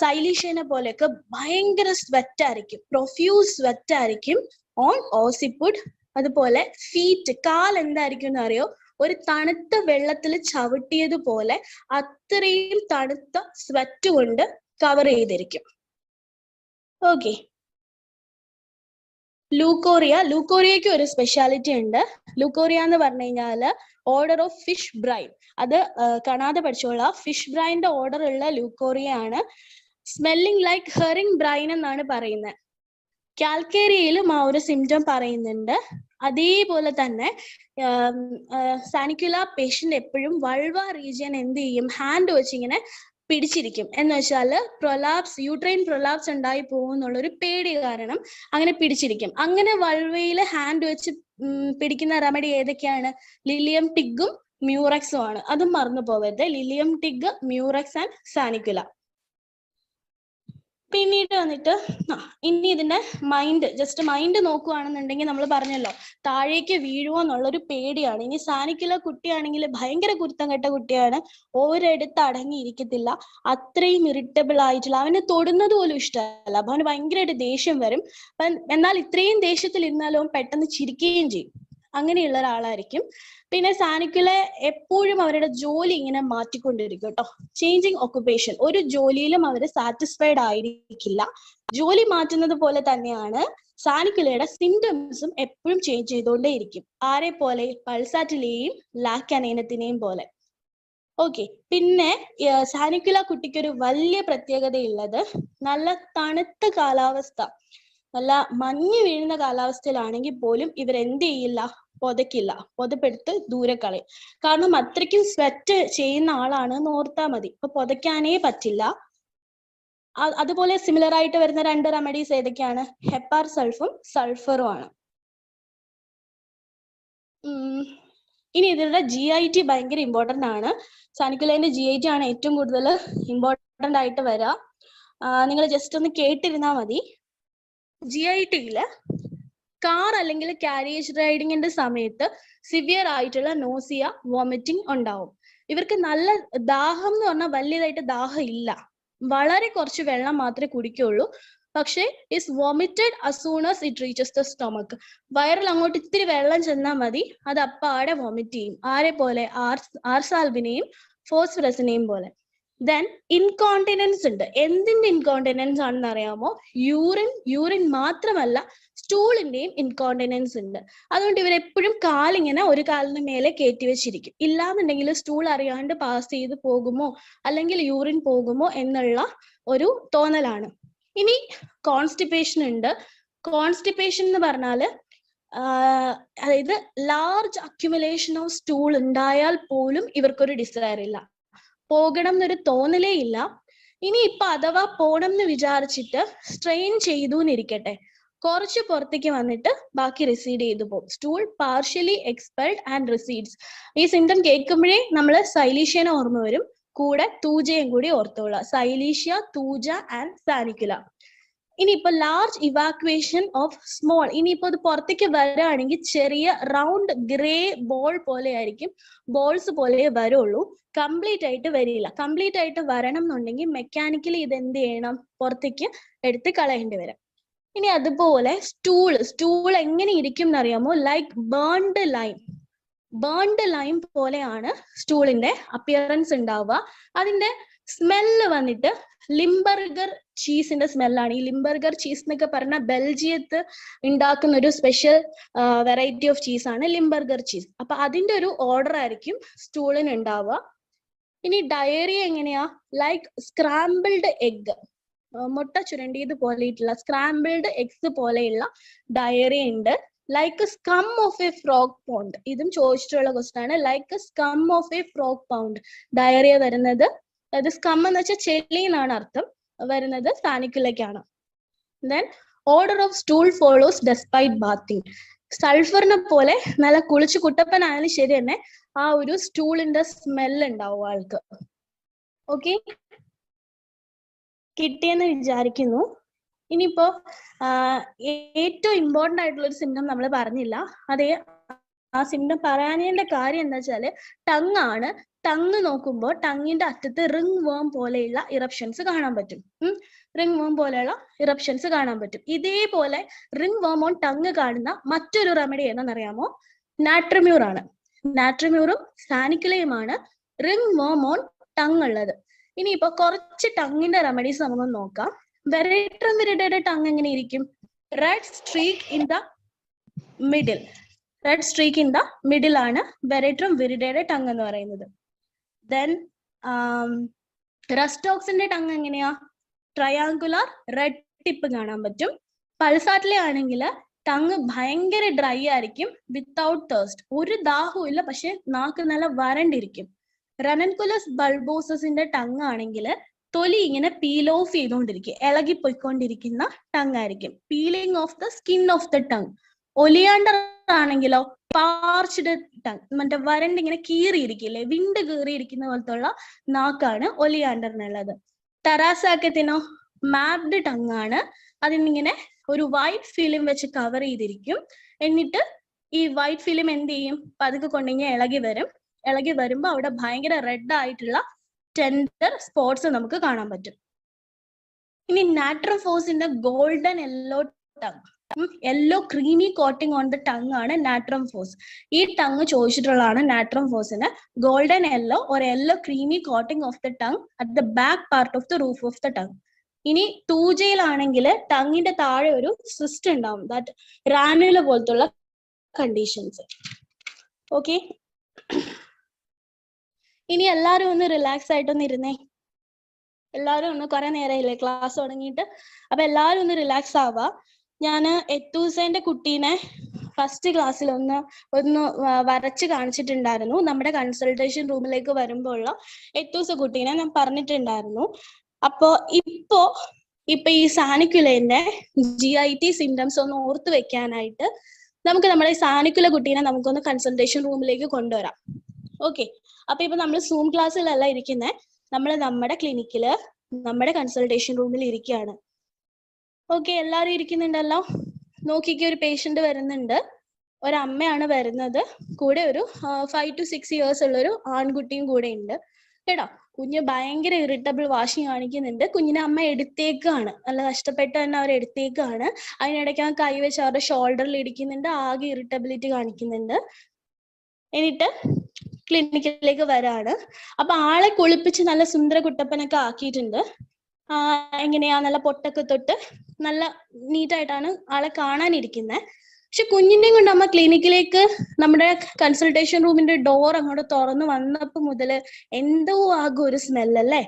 [SPEAKER 1] സൈലീഷ്യനെ പോലെയൊക്കെ ഭയങ്കര സ്വെറ്റ് ആയിരിക്കും, പ്രൊഫ്യൂസ് സ്വെറ്റ് ആയിരിക്കും ഓൺ ഓസിപ്പുഡ്. അതുപോലെ ഫീറ്റ്, കാൽ എന്തായിരിക്കും എന്ന് അറിയോ, ഒരു തണുത്ത വെള്ളത്തിൽ ചവിട്ടിയതുപോലെ അത്രയും തണുത്ത സ്വെറ്റ് കൊണ്ട് കവർ ചെയ്തിരിക്കും. ഓക്കെ, ലൂക്കോറിയയ്ക്ക് ഒരു സ്പെഷ്യാലിറ്റി ഉണ്ട്. ലൂക്കോറിയ എന്ന് പറഞ്ഞു കഴിഞ്ഞാല് ഓർഡർ ഓഫ് ഫിഷ് ബ്രൈൻ. അത് കാണാതെ പഠിച്ചോളാം. ഫിഷ് ബ്രൈൻ്റെ ഓർഡർ ഉള്ള ലൂക്കോറിയ ആണ്. സ്മെല്ലിംഗ് ലൈക്ക് ഹെറിംഗ് ബ്രൈൻ എന്നാണ് പറയുന്നത്. കാൽക്കേരിയയിലും ആ ഒരു സിംറ്റം പറയുന്നുണ്ട്. അതേപോലെ തന്നെ സാനിക്കുല പേഷ്യന്റ് എപ്പോഴും വൾവ റീജിയൻ എന്ത് ചെയ്യും, ഹാൻഡ് വെച്ച് ഇങ്ങനെ പിടിച്ചിരിക്കും. എന്ന് വെച്ചാല് പ്രൊലാപ്സ്, യൂട്രൈൻ പ്രൊലാപ്സ് ഉണ്ടായി പോകുന്നുള്ളൊരു പേടി കാരണം അങ്ങനെ പിടിച്ചിരിക്കും. അങ്ങനെ വൾവയിൽ ഹാൻഡ് വെച്ച് പിടിക്കുന്ന റെമഡി ഏതൊക്കെയാണ്? ലിലിയം ടിഗും മ്യൂറക്സും ആണ്. അതും മറന്നു പോകരുത്. Lilium tig, murex and sanicula. പിന്നീട് വന്നിട്ട് ഇനി ഇതിന്റെ ജസ്റ്റ് മൈൻഡ് നോക്കുകയാണെന്നുണ്ടെങ്കിൽ നമ്മൾ പറഞ്ഞല്ലോ താഴേക്ക് വീഴുമോ എന്നുള്ളൊരു പേടിയാണ്. ഇനി സാനിക്കുല കുട്ടിയാണെങ്കിൽ ഭയങ്കര കുരുത്തം കെട്ട കുട്ടിയാണ്, ഒരിടത്ത് അടങ്ങിയിരിക്കത്തില്ല, അത്രയും ഇറിറ്റബിൾ ആയിട്ടുള്ള, അവന് തൊടുന്നത് പോലും ഇഷ്ടമല്ല, അപ്പൊ അവന് ഭയങ്കരമായിട്ട് ദേഷ്യം വരും. എന്നാൽ ഇത്രയും ദേഷ്യത്തിൽ ഇരുന്നാലും അവൻ പെട്ടെന്ന് ചിരിക്കുകയും ചെയ്യും. അങ്ങനെയുള്ള ഒരാളായിരിക്കും. പിന്നെ സാനിക്കുല എപ്പോഴും അവരുടെ ജോലി ഇങ്ങനെ മാറ്റിക്കൊണ്ടിരിക്കും കേട്ടോ, ചേഞ്ചിങ് ഓക്കുപേഷൻ. ഒരു ജോലിയിലും അവർ സാറ്റിസ്ഫൈഡ് ആയിരിക്കില്ല. ജോലി മാറ്റുന്നത് പോലെ തന്നെയാണ് സാനിക്കുലയുടെ സിംറ്റംസും എപ്പോഴും ചേഞ്ച് ചെയ്തുകൊണ്ടേയിരിക്കും. ആരെ പോലെ? പൾസാറ്റിലെയും ലാക്കാനേനത്തിനെയും പോലെ. ഓക്കെ, പിന്നെ സാനിക്കുല കുട്ടിക്ക് ഒരു വലിയ പ്രത്യേകതയുള്ളത്, നല്ല തണുത്ത കാലാവസ്ഥ, നല്ല മഞ്ഞ് വീഴുന്ന കാലാവസ്ഥയിലാണെങ്കിൽ പോലും ഇവരെന്ത് ചെയ്യില്ല, പൊതക്കില്ല, പൊതപ്പെടുത്ത് ദൂരെ കളയും. കാരണം അത്രയ്ക്കും സ്വെറ്റ് ചെയ്യുന്ന ആളാണ് ഓർത്താൽ മതി. അപ്പൊ പൊതയ്ക്കാനേ പറ്റില്ല. അതുപോലെ സിമിലർ ആയിട്ട് വരുന്ന 2 റെമഡീസ് ഏതൊക്കെയാണ്? ഹെപ്പാർ സൾഫും സൾഫറും ആണ്. ഇനി ഇതിന്റെ GIT ഭയങ്കര ഇമ്പോർട്ടന്റ് ആണ്. സാനിക്കുലേന്റെ GIT ആണ് ഏറ്റവും കൂടുതൽ ഇമ്പോർട്ടന്റ് ആയിട്ട് വരിക. നിങ്ങൾ ജസ്റ്റ് ഒന്ന് കേട്ടിരുന്നാൽ മതി. GITയില് കാർ അല്ലെങ്കിൽ കാരിയേജ് റൈഡിങ്ങിന്റെ സമയത്ത് സിവിയർ ആയിട്ടുള്ള നോസിയ, വോമിറ്റിംഗ് ഉണ്ടാവും. ഇവർക്ക് നല്ല ദാഹം എന്ന് പറഞ്ഞാൽ വലിയതായിട്ട് ദാഹം ഇല്ല, വളരെ കുറച്ച് വെള്ളം മാത്രമേ കുടിക്കുള്ളൂ. പക്ഷേ is vomited as soon as it reaches the stomach. വയറിൽ അങ്ങോട്ട് ഇത്തിരി വെള്ളം ചെന്നാൽ മതി, അത് അപ്പാടെ വോമിറ്റ് ചെയ്യും. ആരെ പോലെ? ആർസാൽബിനെയും ഫോസ്ഫറസിനെയും പോലെ. ദെൻ ഇൻകോണ്ടിനൻസ് ഉണ്ട്. എന്തിന്റെ ഇൻകോണ്ടിനൻസ് ആണെന്ന് അറിയാമോ? യൂറിൻ മാത്രമല്ല, സ്റ്റൂളിന്റെയും ഇൻകോണ്ടിനൻസ് ഉണ്ട്. അതുകൊണ്ട് ഇവരെപ്പോഴും കാലിങ്ങനെ ഒരു കാലിന് മേലെ കയറ്റി വെച്ചിരിക്കും. ഇല്ലാന്നുണ്ടെങ്കിൽ സ്റ്റൂൾ അറിയാണ്ട് പാസ് ചെയ്ത് പോകുമോ അല്ലെങ്കിൽ യൂറിൻ പോകുമോ എന്നുള്ള ഒരു തോന്നലാണ്. ഇനി കോൺസ്റ്റിപ്പേഷൻ ഉണ്ട്. കോൺസ്റ്റിപ്പേഷൻ എന്ന് പറഞ്ഞാല് അതായത് ലാർജ് അക്യുമുലേഷൻ ഓഫ് സ്റ്റൂൾ ഉണ്ടായാൽ പോലും ഇവർക്കൊരു ഡിസയർ ഇല്ല, പോകണം എന്നൊരു തോന്നലേ ഇല്ല. ഇനി ഇപ്പൊ അഥവാ പോണം എന്ന് വിചാരിച്ചിട്ട് സ്ട്രെയിൻ ചെയ്തു എന്നിരിക്കട്ടെ, കുറച്ച് പുറത്തേക്ക് വന്നിട്ട് ബാക്കി റിസീഡ് ചെയ്തു പോകും. Stool partially expelled and recedes. ഈ സിംറ്റം കേൾക്കുമ്പോഴേ നമ്മൾ സൈലീഷ്യനെ ഓർമ്മ വരും, കൂടെ തൂജയും കൂടി ഓർത്തോളാം. സൈലീഷ്യ, തൂജ ആൻഡ് സാനിക്കുല. ഇനിയിപ്പോ ലാർജ് ഇവാക്വേഷൻ ഓഫ് സ്മോൾ. ഇനിയിപ്പോ അത് പുറത്തേക്ക് വരികയാണെങ്കിൽ ചെറിയ റൗണ്ട് ഗ്രേ ബോൾ പോലെ ആയിരിക്കും, ബോൾസ് പോലെ വരുള്ളൂ, കംപ്ലീറ്റ് ആയിട്ട് വരില്ല. കംപ്ലീറ്റ് ആയിട്ട് വരണം എന്നുണ്ടെങ്കിൽ മെക്കാനിക്കലി ഇത് എന്ത് ചെയ്യണം, പുറത്തേക്ക് എടുത്ത് കളയേണ്ടി വരും. ഇനി അതുപോലെ സ്റ്റൂൾ എങ്ങനെ ഇരിക്കും എന്നറിയാമോ? ലൈക്ക് ബേൺഡ് ലൈം പോലെയാണ് സ്റ്റൂളിന്റെ അപ്പിയറൻസ് ഉണ്ടാവുക. അതിന്റെ സ്മെല്ല് വന്നിട്ട് ലിംബർഗർ ചീസിന്റെ സ്മെല്ലാണ്. ഈ ലിംബർഗർ ചീസ് എന്നൊക്കെ പറഞ്ഞാൽ ബെൽജിയത്ത് ഉണ്ടാക്കുന്ന ഒരു സ്പെഷ്യൽ വെറൈറ്റി ഓഫ് ചീസാണ് ലിംബർഗർ ചീസ്. അപ്പൊ അതിന്റെ ഒരു ഓർഡർ ആയിരിക്കും സ്റ്റൂളിന് ഉണ്ടാവുക. ഇനി ഡയറിയ എങ്ങനെയാ? ലൈക്ക് സ്ക്രാമ്പിൾഡ് എഗ്, മുട്ട ചുരണ്ടിയത് പോലെയിട്ടുള്ള സ്ക്രാമ്പിൾഡ് എഗ്സ് പോലെയുള്ള ഡയറിയ ഉണ്ട്. Like scum of a frog pond, ഇതും ചോദിച്ചിട്ടുള്ള ക്വസ്റ്റ്യൻ ആണ്. Like scum of a frog pound diarrhoea വരുന്നത്, അത് സ്കം എന്ന് വെച്ചാൽ ചെളി എന്നാണ് അർത്ഥം, വരുന്നത് സാനിക്കുലയ്ക്കാണ്. Then odour of stool follows despite bathing. സൾഫറിനെ പോലെ നല്ല കുളിച്ച് കുട്ടപ്പനായാലും ശരി തന്നെ ആ ഒരു സ്റ്റൂളിന്റെ സ്മെല്ല് ഉണ്ടാവും ആൾക്ക്. ഓക്കെ, കിട്ടിയെന്ന് വിചാരിക്കുന്നു. ഇനിയിപ്പോ ഏറ്റവും ഇമ്പോർട്ടന്റ് ആയിട്ടുള്ള ഒരു സിംറ്റം നമ്മൾ പറഞ്ഞില്ല, ആ സിംറ്റം പറയാനതിന്റെ കാര്യം എന്താ വെച്ചാല് ടങ് ആണ്. ടങ് നോക്കുമ്പോൾ ടങ്ങിന്റെ അറ്റത്ത് റിംഗ് വേം പോലെയുള്ള ഇറപ്ഷൻസ് കാണാൻ പറ്റും. റിംഗ് വേം പോലെയുള്ള ഇറപ്ഷൻസ് കാണാൻ പറ്റും. ഇതേപോലെ റിംഗ് വേം ഓൺ ടങ് കാണുന്ന മറ്റൊരു റെമഡി ഏതെന്നറിയാമോ? നാട്രിമ്യൂർ ആണ്. നാട്രിമ്യൂറും സാനിക്കുലയുമാണ് റിംഗ് വേം ഓൺ ടങ് ഉള്ളത്. ഇനിയിപ്പോ കുറച്ച് ടങ്ങിന്റെ റെമഡീസ് നമുക്ക് നോക്കാം. വെറൈട്രം വിരിഡയുടെ ടങ് എങ്ങനെ ഇരിക്കും? Red streak in the middle. Red streak in the middle ആണ് വെറൈട്രം വിരിഡയുടെ ടങ് എന്ന് പറയുന്നത്. ദെൻ റസ്റ്റോക്സിന്റെ ടങ് എങ്ങനെയാ? ട്രയാങ്കുലർ റെഡ് ടിപ്പ് കാണാൻ പറ്റും. പൾസാറ്റിലെ ആണെങ്കിൽ ടങ് ഭയങ്കര ഡ്രൈ ആയിരിക്കും, വിത്തൗട്ട് തേഴ്സ്റ്റ്. ഒരു ദാഹവും ഇല്ല, പക്ഷെ നാക്ക് നല്ല വരണ്ടിരിക്കും. റനൻകുലസ് ബൾബോസസിന്റെ ടങ് ആണെങ്കിൽ തൊലി ഇങ്ങനെ പീൽ ഓഫ് ചെയ്തുകൊണ്ടിരിക്കും, ഇളകിപ്പോയിക്കൊണ്ടിരിക്കുന്ന ടങ് ആയിരിക്കും. Peeling off the skin of the tongue. Oleander ആണെങ്കിലോ പാർച്ച്ഡ് ടങ്, മറ്റേ വരണ്ട് ഇങ്ങനെ കീറിയിരിക്കില്ലേ, വിണ്ട് കീറിയിരിക്കുന്ന പോലത്തുള്ള നാക്കാണ് ഒലിയാണ്ടറിനുള്ളത്. തെറാസാക്കത്തിനോ മാപ്ഡ് ടങ് ആണ്. അതിനിങ്ങനെ ഒരു വൈറ്റ് ഫിലിം വെച്ച് കവർ ചെയ്തിരിക്കും. എന്നിട്ട് ഈ വൈറ്റ് ഫിലിം എന്ത് ചെയ്യും? പതുക്കെ കൊണ്ടിങ്ങനെ ഇളകി വരും. ഇളകി വരുമ്പോൾ അവിടെ ഭയങ്കര റെഡ് ആയിട്ടുള്ള ടെൻഡർ സ്പോട്സ് നമുക്ക് കാണാൻ പറ്റും. ഇനി നാട്രോഫോസിന്റെ golden yellow tongue, yellow creamy coating on the tongue ആണ് നാട്രോഫോസ്. ഈ ടങ് ചോദിച്ചിട്ടുള്ളതാണ് നാട്രോഫോസിന് golden yellow or yellow creamy coating of the tongue at the back part of the roof of the tongue. ഇനി ടൂജയിലാണെങ്കിൽ ടങ്ങിന്റെ താഴെ ഒരു സിസ്റ്റ് ഉണ്ടാവും, that റാനുല പോലത്തുള്ള കണ്ടീഷൻസ്. ഓക്കെ, ഇനി എല്ലാരും ഒന്ന് റിലാക്സ് ആയിട്ടൊന്ന് ഇരുന്നേ. എല്ലാരും ഒന്ന് കുറെ നേരമില്ലേ ക്ലാസ് തുടങ്ങിയിട്ട്, അപ്പൊ എല്ലാരും ഒന്ന് റിലാക്സ് ആവാ. ഞാന് എത്തൂസേന്റെ കുട്ടീനെ ഫസ്റ്റ് ക്ലാസ്സിൽ ഒന്ന് വരച്ച് കാണിച്ചിട്ടുണ്ടായിരുന്നു. നമ്മുടെ കൺസൾട്ടേഷൻ റൂമിലേക്ക് വരുമ്പോഴുള്ള എത്തൂസ കുട്ടീനെ ഞാൻ പറഞ്ഞിട്ടുണ്ടായിരുന്നു. അപ്പോ ഇപ്പൊ ഈ സാനിക്കുലേന്റെ GIT സിംറ്റംസ് ഒന്ന് ഓർത്ത് വെക്കാനായിട്ട് നമുക്ക് നമ്മുടെ ഈ സാനിക്കുല കുട്ടീനെ നമുക്കൊന്ന് കൺസൾട്ടേഷൻ റൂമിലേക്ക് കൊണ്ടുവരാം. ഓക്കെ, അപ്പൊ ഇപ്പൊ നമ്മൾ സൂം ക്ലാസ്സിലല്ല ഇരിക്കുന്നത്, നമ്മൾ നമ്മുടെ ക്ലിനിക്കില് നമ്മുടെ കൺസൾട്ടേഷൻ റൂമിൽ ഇരിക്കുകയാണ്. ഓക്കെ, എല്ലാവരും ഇരിക്കുന്നുണ്ടല്ലോ. നോക്കിക്ക്, ഒരു പേഷ്യന്റ് വരുന്നുണ്ട്. ഒരമ്മയാണ് വരുന്നത്, കൂടെ ഒരു 5 to 6 years ഉള്ള ഒരു ആൺകുട്ടിയും കൂടെ ഉണ്ട് കേട്ടോ. കുഞ്ഞ് ഭയങ്കര ഇറിറ്റബിൾ വാശി കാണിക്കുന്നുണ്ട്. കുഞ്ഞിനെ അമ്മ എടുത്തേക്കാണ്, നല്ല കഷ്ടപ്പെട്ട് തന്നെ അവർ എടുത്തേക്കാണ്. അതിനിടയ്ക്ക് ആ കൈ വെച്ച് അവരുടെ ഷോൾഡറിൽ ഇടിക്കുന്നുണ്ട്, ആകെ ഇറിറ്റബിലിറ്റി കാണിക്കുന്നുണ്ട്. എന്നിട്ട് ക്ലിനിക്കിലേക്ക് വരാണ്. അപ്പൊ ആളെ കുളിപ്പിച്ച് നല്ല സുന്ദര കുട്ടപ്പനൊക്കെ ആക്കിയിട്ടുണ്ട്. എങ്ങനെയാ, നല്ല പൊട്ടൊക്കെ തൊട്ട് നല്ല നീറ്റായിട്ടാണ് ആളെ കാണാനിരിക്കുന്നത്. പക്ഷെ കുഞ്ഞിനെയും കൊണ്ട് അമ്മ ക്ലിനിക്കിലേക്ക് നമ്മുടെ കൺസൾട്ടേഷൻ റൂമിന്റെ ഡോർ അങ്ങോട്ട് തുറന്നു വന്നപ്പോ മുതല് എന്തോ ആകും ഒരു സ്മെല്ല്,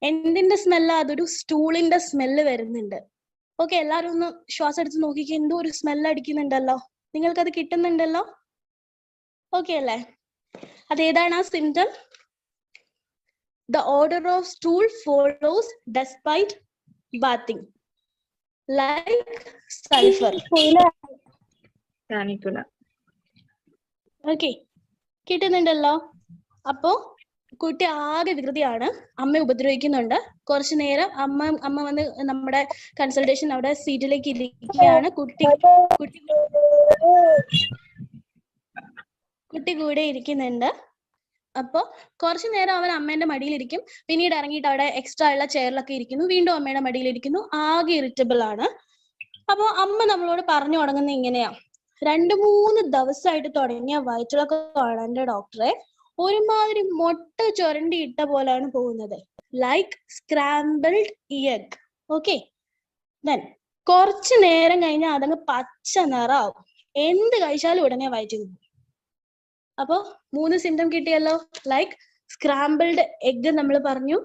[SPEAKER 1] എന്തിന്റെ സ്മെല്ലാ? അതൊരു സ്റ്റൂളിന്റെ സ്മെല്ല് വരുന്നുണ്ട്. ഓക്കെ, എല്ലാരും ഒന്ന് ശ്വാസം എടുത്ത് നോക്കിക്കേ, എന്തോ ഒരു സ്മെല്ല് അടിക്കുന്നുണ്ടല്ലോ. നിങ്ങൾക്കത് കിട്ടുന്നുണ്ടല്ലോ? ഓക്കെ അല്ലേ? അതേതാണ് ആ symptom? The odor of stool follows despite bathing, like sulfur. Okay, കിട്ടുന്നുണ്ടല്ലോ. അപ്പോ കുട്ടി ആകെ വികൃതിയാണ്, അമ്മ ഉപദ്രവിക്കുന്നുണ്ട്. കുറച്ചു നേരം അമ്മ വന്ന് നമ്മുടെ കൺസൾട്ടേഷൻ അവിടെ സീറ്റിലേക്ക് ഇരിക്കുകയാണ്. കുട്ടി കൂടെ ഇരിക്കുന്നുണ്ട്. അപ്പൊ കുറച്ചു നേരം അവൻ അമ്മേന്റെ മടിയിലിരിക്കും, പിന്നീട് ഇറങ്ങിയിട്ട് അവിടെ എക്സ്ട്രാ ഉള്ള ചെയറിലൊക്കെ ഇരിക്കുന്നു, വീണ്ടും അമ്മയുടെ മടിയിലിരിക്കുന്നു, ആകെ ഇറിറ്റബിൾ ആണ്. അപ്പൊ അമ്മ നമ്മളോട് പറഞ്ഞു തുടങ്ങുന്നത് ഇങ്ങനെയാ: 2-3 ദിവസമായിട്ട് തുടങ്ങിയ വയറ്റിളക്കം കാണാൻ്റെ ഡോക്ടറെ, ഒരുമാതിരി മൊട്ട ചുരണ്ടി ഇട്ട പോലാണ് പോകുന്നത്, like scrambled egg. Okay, then കുറച്ചു നേരം കഴിഞ്ഞാൽ അതങ്ങ് പച്ച നിറാവും, എന്ത് കഴിച്ചാലും ഉടനെ വയറ്റിൽ. അപ്പൊ 3 സിംറ്റം കിട്ടിയല്ലോ. ലൈക്ക് സ്ക്രാമ്പിൾഡ് എഗ് നമ്മൾ പറഞ്ഞു,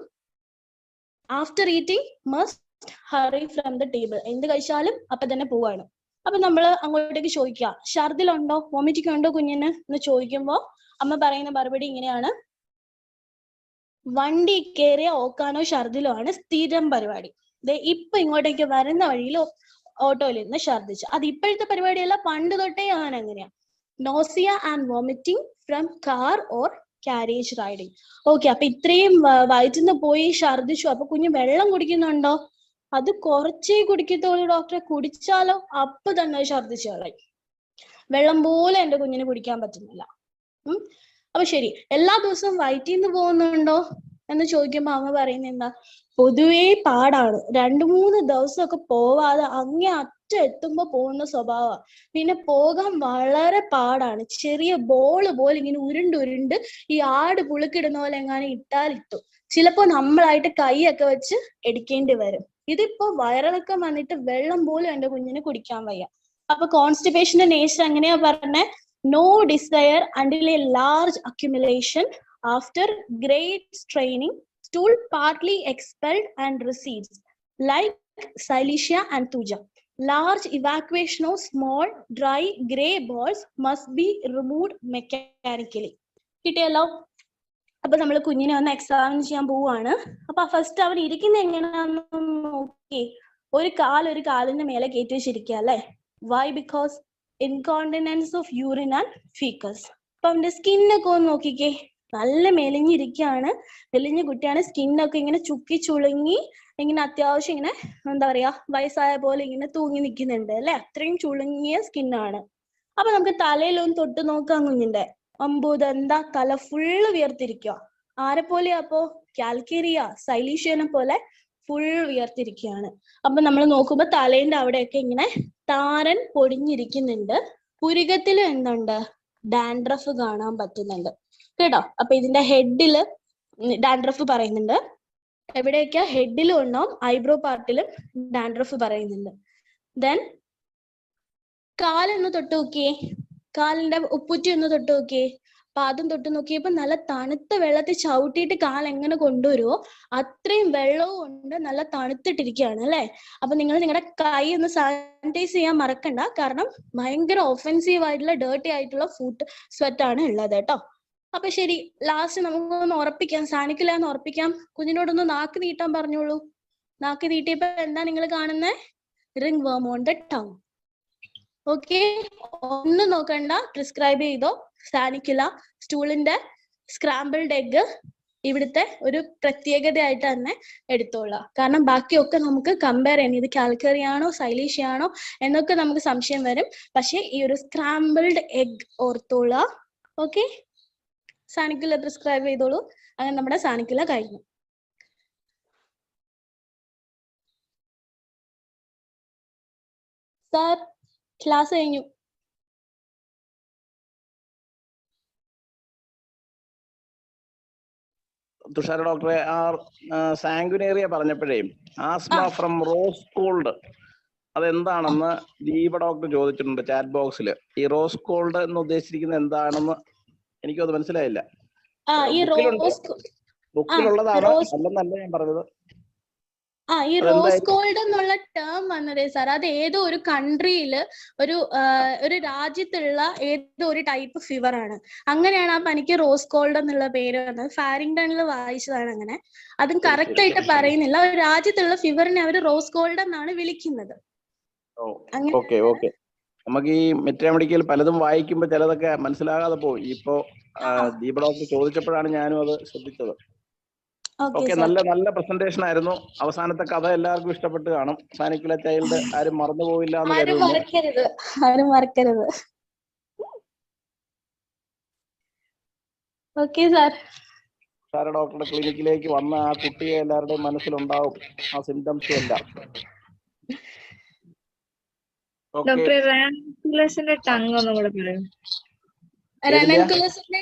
[SPEAKER 1] after eating must hurry from the table, എന്ത് കഴിച്ചാലും അപ്പൊ തന്നെ പോവാണ്. അപ്പൊ നമ്മൾ അങ്ങോട്ടേക്ക് ചോദിക്കുക, ഛർദിലുണ്ടോ, വോമിറ്റിംഗ് ഉണ്ടോ കുഞ്ഞിന് എന്ന് ചോദിക്കുമ്പോ അമ്മ പറയുന്ന മറുപടി ഇങ്ങനെയാണ്: വണ്ടി കയറിയ ഓക്കാനോ ഛർദിലോ ആണ് സ്ഥിരം പരിപാടി. ഇപ്പൊ ഇങ്ങോട്ടേക്ക് വരുന്ന വഴിയിൽ ഓട്ടോയിൽ നിന്ന് ഛർദിച്ചു. അത് ഇപ്പോഴത്തെ പരിപാടിയല്ല, പണ്ട് തൊട്ടേ ഞാൻ അങ്ങനെയാ. Nausea and vomiting from car or carriage riding. Okay, അപ്പൊ ഇത്രയും വയറ്റിന്ന് പോയി ഛർദിച്ചു. അപ്പൊ കുഞ്ഞ് വെള്ളം കുടിക്കുന്നുണ്ടോ? അത് കുറച്ചേ കുടിക്കത്തുള്ളൂ ഡോക്ടറെ, കുടിച്ചാലോ അപ്പൊ തന്നെ ഛർദിച്ചു കളയും. വെള്ളം പോലെ എന്റെ കുഞ്ഞിന് കുടിക്കാൻ പറ്റുന്നില്ല. അപ്പൊ ശരി, എല്ലാ ദിവസവും വയറ്റിൽ നിന്ന് പോകുന്നുണ്ടോ എന്ന് ചോദിക്കുമ്പോ അമ്മ പറയുന്നത് എന്താ? പൊതുവേ പാടാണ്, 2-3 ദിവസമൊക്കെ പോവാതെ അങ്ങേ അറ്റം എത്തുമ്പോ പോകുന്ന സ്വഭാവമാണ്. പിന്നെ പോകാൻ വളരെ പാടാണ്. ചെറിയ ബോള് പോലെ ഇങ്ങനെ ഉരുണ്ട് ഈ ആട് പുളുക്കിടുന്ന പോലെ എങ്ങാനും ഇട്ടു. ചിലപ്പോ നമ്മളായിട്ട് കൈയൊക്കെ വെച്ച് എടുക്കേണ്ടി വരും. ഇതിപ്പോ വയറിളക്കം വന്നിട്ട് വെള്ളം പോലും എന്റെ കുഞ്ഞിന് കുടിക്കാൻ വയ്യ. അപ്പൊ കോൺസ്റ്റിപ്പേഷന്റെ നേച്ചർ എങ്ങനെയാ പറഞ്ഞേ? No desire until a large accumulation. After great straining, stool partly expelled and recedes, like Silesia and Thuja. Large evacuation of small, dry, grey balls must be removed mechanically. കിട്ടിയല്ലോ? അപ്പൊ നമ്മൾ കുഞ്ഞിനെ ഒന്ന് എക്സാമിൻ ചെയ്യാൻ പോവാണ്. അപ്പൊ ഫസ്റ്റ് അവൻ ഇരിക്കുന്ന എങ്ങനെയാണെന്ന് നോക്കി. ഒരു കാലിന്റെ മേലെ കയറ്റി വെച്ചിരിക്കുക അല്ലെ? Why? Because incontinence of urine and faeces. അപ്പൊ അവന്റെ സ്കിന്നൊക്കെ ഒന്ന് നോക്കിക്കേ, നല്ല മെലിഞ്ഞിരിക്കുകയാണ്. മെലിഞ്ഞ കുട്ടിയാണ്. സ്കിന്നൊക്കെ ഇങ്ങനെ ചുക്കി ചുളുങ്ങി ഇങ്ങനെ അത്യാവശ്യം ഇങ്ങനെ എന്താ പറയാ വയസ്സായ പോലെ ഇങ്ങനെ തൂങ്ങി നിൽക്കുന്നുണ്ട് അല്ലെ? അത്രയും ചുളുങ്ങിയ സ്കിന്നാണ്. അപ്പൊ നമുക്ക് തലയിലൊന്ന് തൊട്ട് നോക്കാം കുഞ്ഞിന്റെ. അമ്പൂതെന്താ തല ഫുള്ള് വിയർത്തിരിക്കുക. ആരെ പോലെയാ അപ്പോ? കാൽക്കേരിയ, സൈലീഷ്യനെ പോലെ ഫുൾ വിയർത്തിരിക്കുകയാണ്. അപ്പൊ നമ്മൾ നോക്കുമ്പോ തലേന്റെ അവിടെയൊക്കെ ഇങ്ങനെ താരൻ പൊടിഞ്ഞിരിക്കുന്നുണ്ട്. പുരികത്തിലും എന്തുണ്ട്? ഡാൻഡ്രഫ് കാണാൻ പറ്റുന്നുണ്ട് കേട്ടോ. അപ്പൊ ഇതിന്റെ ഹെഡില് ഡാൻഡ്രഫ് പറയുന്നുണ്ട്. എവിടെയൊക്കെയാ? ഹെഡിലും ഉണ്ടാവും, ഐബ്രോ പാർട്ടിലും ഡാൻഡ്രഫ് പറയുന്നുണ്ട്. ദെൻ കാലൊന്ന് തൊട്ട് നോക്കിയേ, കാലിന്റെ ഉപ്പുറ്റി ഒന്ന് തൊട്ട് നോക്കിയേ, പാദം തൊട്ട് നോക്കിയപ്പോ നല്ല തണുത്ത വെള്ളത്തിൽ ചവിട്ടിയിട്ട് കാൽ എങ്ങനെ കൊണ്ടുവരുമോ അത്രയും വെള്ളവും ഉണ്ട്, നല്ല തണുത്തിട്ടിരിക്കുകയാണ് അല്ലെ? അപ്പൊ നിങ്ങൾ നിങ്ങളുടെ കൈ ഒന്ന് സാനിറ്റൈസ് ചെയ്യാൻ മറക്കണ്ട, കാരണം ഭയങ്കര ഒഫെൻസീവ് ആയിട്ടുള്ള ഡേർട്ടി ആയിട്ടുള്ള ഫുഡ് സ്വെറ്റ് ആണ് ഉള്ളത് കേട്ടോ. അപ്പൊ ശരി, ലാസ്റ്റ് നമുക്കൊന്ന് ഉറപ്പിക്കാം, സാനിക്കില്ലാന്ന് ഉറപ്പിക്കാം. കുഞ്ഞിനോടൊന്ന് നാക്ക് നീട്ടാൻ പറഞ്ഞോളൂ. നാക്ക് നീട്ടിയപ്പോ എന്താ നിങ്ങൾ കാണുന്നേ? Ring worm on the tongue. Okay, ഒന്നും നോക്കണ്ട, പ്രിസ്ക്രൈബ് ചെയ്തോ. സാനിക്കുല സ്റ്റൂളിന്റെ സ്ക്രാമ്പിൾഡ് എഗ് ഇവിടുത്തെ ഒരു പ്രത്യേകതയായിട്ട് തന്നെ എടുത്തോളാം. കാരണം ബാക്കിയൊക്കെ നമുക്ക് കമ്പയർ ചെയ്യാം, ഇത് കാൽക്കറി ആണോ സൈലീഷ്യ ആണോ എന്നൊക്കെ നമുക്ക് സംശയം വരും. പക്ഷെ ഈ ഒരു സ്ക്രാമ്പിൾഡ് എഗ് ഓർത്തോളാം. ഓക്കെ, സാനിക്കുല പ്രിസ്ക്രൈബ് ചെയ്തോളൂ. അങ്ങനെ നമ്മുടെ സാനിക്കുല കഴിഞ്ഞു. സാർ ക്ലാസ് കഴിഞ്ഞു.
[SPEAKER 3] തുഷാര ഡോക്ടറെ, ആ സാങ്കുനേറിയ പറഞ്ഞപ്പോഴേ ആസ്മ ഫ്രം റോസ് കോൾഡ് അതെന്താണെന്ന് ദീപ ഡോക്ടർ ചോദിച്ചിട്ടുണ്ട് ചാറ്റ് ബോക്സിൽ. ഈ റോസ് കോൾഡ് എന്ന് ഉദ്ദേശിച്ചിരിക്കുന്നത് എന്താണെന്ന് എനിക്കത് മനസ്സിലായില്ല. ബുക്കിലുള്ളതാണ് അല്ലെന്നല്ല ഞാൻ പറഞ്ഞത്.
[SPEAKER 1] ഈ റോസ് ഗോൾഡ് എന്നുള്ള ടേം വന്നതേ സാർ, അത് ഏതോ ഒരു കൺട്രിയില് ഒരു രാജ്യത്തുള്ള ഏതോ ഒരു ടൈപ്പ് ഫീവർ ആണ്. അങ്ങനെയാണ് ആ പനിക്ക് റോസ് ഗോൾഡ് എന്നുള്ള പേര് വന്നത്. ഫാരിങ്ടണിൽ വായിച്ചതാണ് അങ്ങനെ. അതും കറക്റ്റ് ആയിട്ട് പറയുന്നില്ല. ഒരു രാജ്യത്തുള്ള ഫീവറിനെ അവര് റോസ് ഗോൾഡ് എന്നാണ് വിളിക്കുന്നത്.
[SPEAKER 3] നമുക്ക് ഈ മെട്രാമെഡിക്കൽ പലതും വായിക്കുമ്പോ ചിലതൊക്കെ മനസ്സിലാകാതെ പോയി. ഇപ്പോ ദീപ ഡോക്ടർ ചോദിച്ചപ്പോഴാണ് ഞാനും അത് ശ്രദ്ധിച്ചത്. ഓക്കെ, നല്ല പ്രസന്റേഷൻ ആയിരുന്നു. അവസാനത്തെ കഥ എല്ലാവർക്കും ഇഷ്ടപ്പെട്ട് കാണും. സാനിക്കുല ചൈൽഡ് ആരും മറന്നുപോയില്ല എന്ന്
[SPEAKER 1] കരുതുന്നു. മറക്കരുത്. Okay sir.
[SPEAKER 3] സാറ ഡോക്ടറുടെ ക്ലിനിക്കിലേക്ക് വന്ന ആ കുട്ടിയെ എല്ലാവരുടെയും മനസ്സിലുണ്ടാവും, ആ സിംറ്റംസും എല്ലാം.
[SPEAKER 1] റെനൻകുലസിന്റെ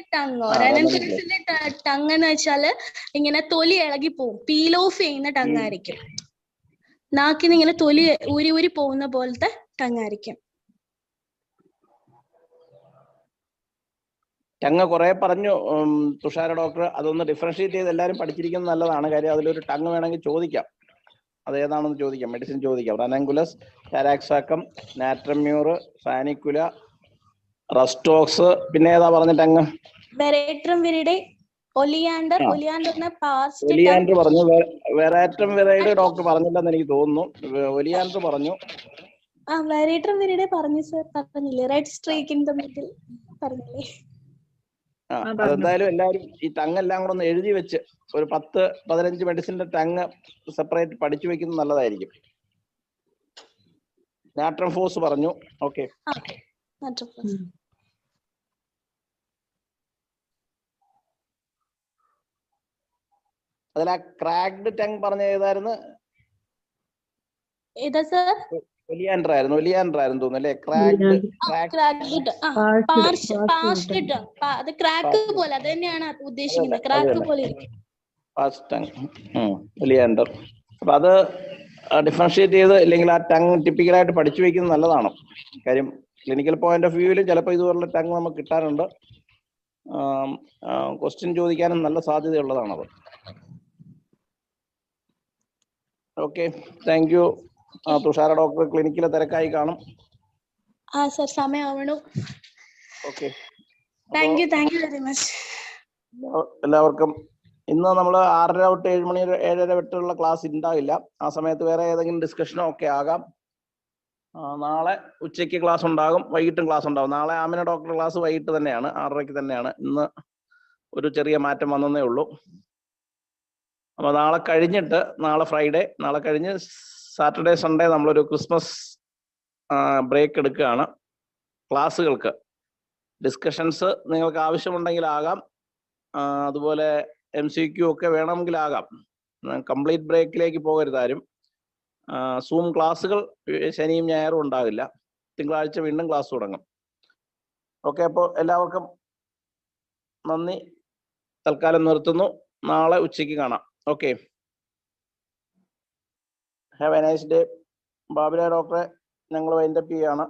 [SPEAKER 1] ടങ് എന്ന് വെച്ചാല് ഇങ്ങനെ തൊലി ഇളകി പോവും, പീൽ ഓഫ് ചെയ്യുന്ന ടങ് ആയിരിക്കും. നാക്കിന്ന് ഇങ്ങനെ തൊലി ഊരി പോകുന്ന പോലത്തെ ടങ് ആയിരിക്കും.
[SPEAKER 3] ടങ് കുറെ പറഞ്ഞു തുഷാര ഡോക്ടർ. അതൊന്ന് ഡിഫറൻഷിയേറ്റ് ചെയ്ത് എല്ലാവരും പഠിച്ചിരിക്കുന്നത് നല്ലതാണ്. കാര്യം അതിലൊരു ടങ് വേണമെങ്കിൽ ചോദിക്കാം, അതേതാണെന്ന് ചോദിക്കാം, മെഡിസിൻ ചോദിക്കാം. റെനൻകുലസ്, ടാരാക്സാക്കം, നാട്രമ്യൂർ, സാനിക്കുല, റസ്റ്റോക്സ്, പിന്നെ ഏതാ പറഞ്ഞ ടങ്? ഒലിയാൻഡർ പറഞ്ഞു. വെറാട്രം വിറൈഡ് ഡോക്ടർ പറഞ്ഞില്ലെന്ന് എനിക്ക് തോന്നുന്നു. ഒലിയാൻഡർ പറഞ്ഞു.
[SPEAKER 1] വെറേട്രം വിറിഡെ പറഞ്ഞു സർ, പറഞ്ഞില്ലേ? Red streak in the middle പറഞ്ഞില്ലേ?
[SPEAKER 3] അതെന്തായാലും എല്ലാവരും ഈ ടങ് എല്ലാം കൂടെ ഒന്ന് എഴുതി വെച്ച് ഒരു 10-15 മെഡിസിന്റെ ടങ് സെപ്പറേറ്റ് പഠിച്ചു വെക്കുന്നത് നല്ലതായിരിക്കും. നാട്രം ഫോസ് പറഞ്ഞു. Okay,
[SPEAKER 1] Natropause.
[SPEAKER 3] അതിൽ ആ ക്രാക്ഡ് ടങ് പറഞ്ഞ ഏതായിരുന്നു?
[SPEAKER 1] ഏതാ സർ?
[SPEAKER 3] ഒലിയാൻഡർ ആയിരുന്നു തോന്നുന്നു അല്ലേ? ക്രാക്ഡ്
[SPEAKER 1] അത് ക്രാക്ക് പോലെ, അത് തന്നെയാണ് ഉദ്ദേശിക്കുന്നത്. ക്രാക്ക് പോലെ
[SPEAKER 3] ഒലിയാൻഡർ. അപ്പൊ അത് ഡിഫറൻഷിയേറ്റ് ചെയ്ത് അല്ലെങ്കിൽ ആ ടങ് ടിപ്പിക്കലായിട്ട് പഠിച്ചു വെക്കുന്നത് നല്ലതാണ്. കാര്യം ക്ലിനിക്കൽ പോയിന്റ് ഓഫ് വ്യൂവിൽ ചിലപ്പോൾ ഇതുപോലുള്ള ടങ് നമുക്ക് കിട്ടാറുണ്ട്. ക്വസ്റ്റ്യൻ ചോദിക്കാനും നല്ല സാധ്യതയുള്ളതാണത്. Okay, thank you. Thushara doctor ക്ലിനിക്കിൽ തിരക്കായി കാണും.
[SPEAKER 1] സർ സമയമാവണു.
[SPEAKER 3] Okay,
[SPEAKER 1] thank you very much.
[SPEAKER 3] എല്ലാവർക്കും ഇന്ന് നമ്മൾ 6:30 തൊട്ട് 7 മണി 7:30 വിട്ടുള്ള ക്ലാസ് ഉണ്ടാവില്ല. ആ സമയത്ത് വേറെ ഏതെങ്കിലും ഡിസ്കഷനോ ഒക്കെ ആകാം. നാളെ ഉച്ചയ്ക്ക് ക്ലാസ് ഉണ്ടാകും, വൈകിട്ടും ക്ലാസ് ഉണ്ടാകും. നാളെ ആമിന ഡോക്ടർ ക്ലാസ് വൈകിട്ട് തന്നെയാണ്, 6:30 തന്നെയാണ്. ഇന്ന് ഒരു ചെറിയ മാറ്റം വന്നേ ഉള്ളൂ. അപ്പൊ നാളെ കഴിഞ്ഞിട്ട്, നാളെ ഫ്രൈഡേ, നാളെ കഴിഞ്ഞ് സാറ്റർഡേ സൺഡേ നമ്മളൊരു ക്രിസ്മസ് ബ്രേക്ക് എടുക്കുകയാണ്. ക്ലാസ്സുകൾക്ക് ഡിസ്കഷൻസ് നിങ്ങൾക്ക് ആവശ്യമുണ്ടെങ്കിൽ ആകാം, അതുപോലെ MCQ ഒക്കെ വേണമെങ്കിലാകാം. കംപ്ലീറ്റ് ബ്രേക്കിലേക്ക് പോകരുത് ആരും. സൂം ക്ലാസ്സുകൾ ശനിയും ഞായറും ഉണ്ടാകില്ല. തിങ്കളാഴ്ച വീണ്ടും ക്ലാസ് തുടങ്ങും. ഓക്കെ, അപ്പോൾ എല്ലാവർക്കും നന്ദി. തൽക്കാലം നിർത്തുന്നു. നാളെ ഉച്ചയ്ക്ക് കാണാം. Okay, have a nice day. ബാബുരായ ഡോക്ടറെ ഞങ്ങൾ വൈൻഡപ്പ് ചെയ്യാണ്.